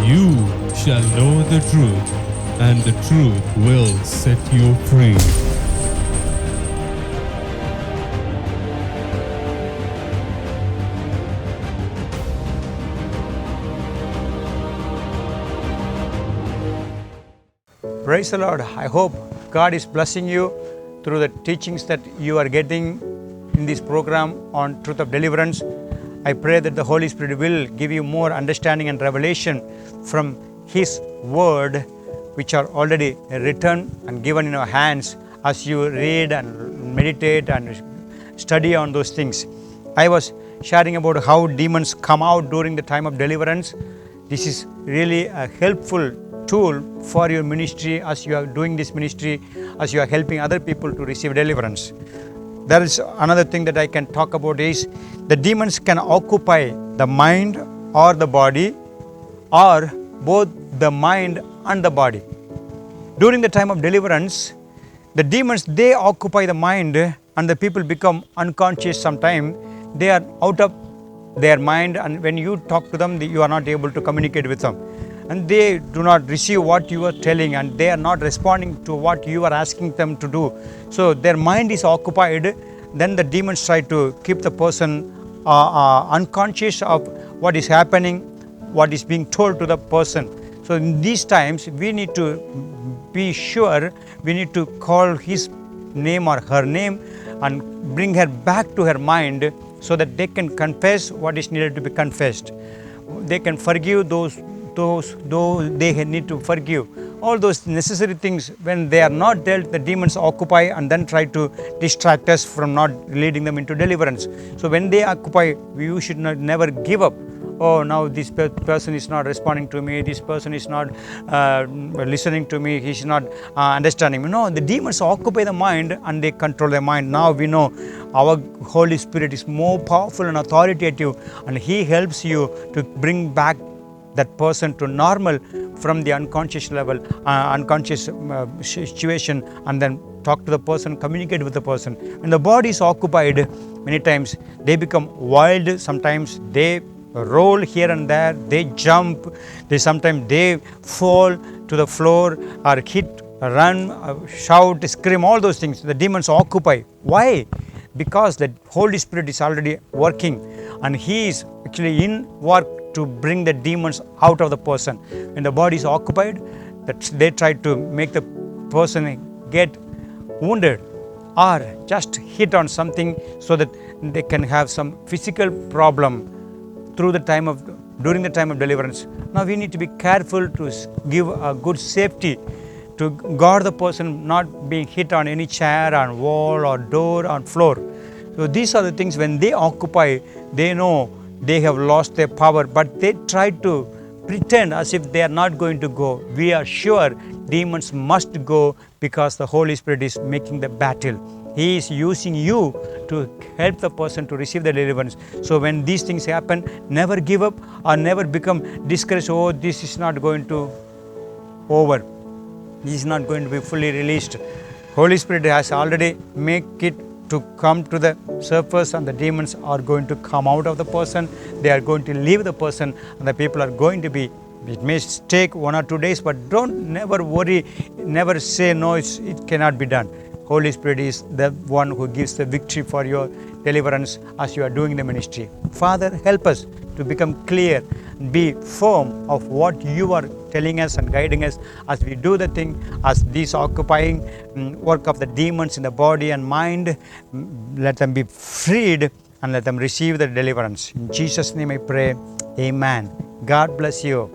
You shall know the truth, and the truth will set you free. Praise the Lord. I hope God is blessing you through the teachings that you are getting in this program on Truth of Deliverance. I pray that the Holy Spirit will give you more understanding and revelation from His Word, which are already written and given in our hands as you read and meditate and study on those things. I was sharing about how demons come out during the time of deliverance. This is really a helpful tool for your ministry as you are doing this ministry, as you are helping other people to receive deliverance. There is another thing that I can talk about is the demons can occupy the mind or the body, or both the mind and the body. During the time of deliverance, the demons, they occupy the mind and the people become unconscious sometime. They are out of their mind, and when you talk to them, you are not able to communicate with them. And they do not receive what you are telling, and they are not responding to what you are asking them to do. So their mind is occupied. Then the demons try to keep the person unconscious of what is happening, what is being told to the person. So in these times, we need to be sure, we need to call his name or her name and bring her back to her mind so that they can confess what is needed to be confessed. They can forgive those they need to forgive. All those necessary things, when they are not dealt, the demons occupy and then try to distract us from not leading them into deliverance. So when they occupy, you should never give up. Oh, now this person is not responding to me, this person is not listening to me, he is not understanding me. No, the demons occupy the mind and they control the mind. Now we know our Holy Spirit is more powerful and authoritative, and He helps you to bring back that person to normal from the unconscious level, unconscious situation, and then talk to the person, communicate with the person. When the body is occupied, many times they become wild. Sometimes they roll here and there, they jump, sometimes they fall to the floor or hit, run, shout, scream, all those things. The demons occupy. Why? Because the Holy Spirit is already working, and He is actually in work to bring the demons out of the person. When the body is occupied, that they try to make the person get wounded or just hit on something so that they can have some physical problem during the time of deliverance. Now we need to be careful to give a good safety to guard the person not being hit on any chair, on wall or door, on floor. So these are the things, when they occupy, they know they have lost their power, but they try to pretend as if they are not going to go. We are sure demons must go because the Holy Spirit is making the battle. He is using you to help the person to receive the deliverance. So when these things happen, never give up or never become discouraged. Oh, this is not going to over. This is not going to be fully released. Holy Spirit has already make it to come to the surface, and the demons are going to come out of the person. They are going to leave the person, and the people are going to be, it may take 1 or 2 days, but never worry, never say no, it cannot be done. Holy Spirit is the one who gives the victory for your deliverance as you are doing the ministry. Father, help us to become clear, be firm of what you are telling us and guiding us as we do the thing, as these occupying work of the demons in the body and mind. Let them be freed and let them receive the deliverance. In Jesus' name I pray. Amen. God bless you.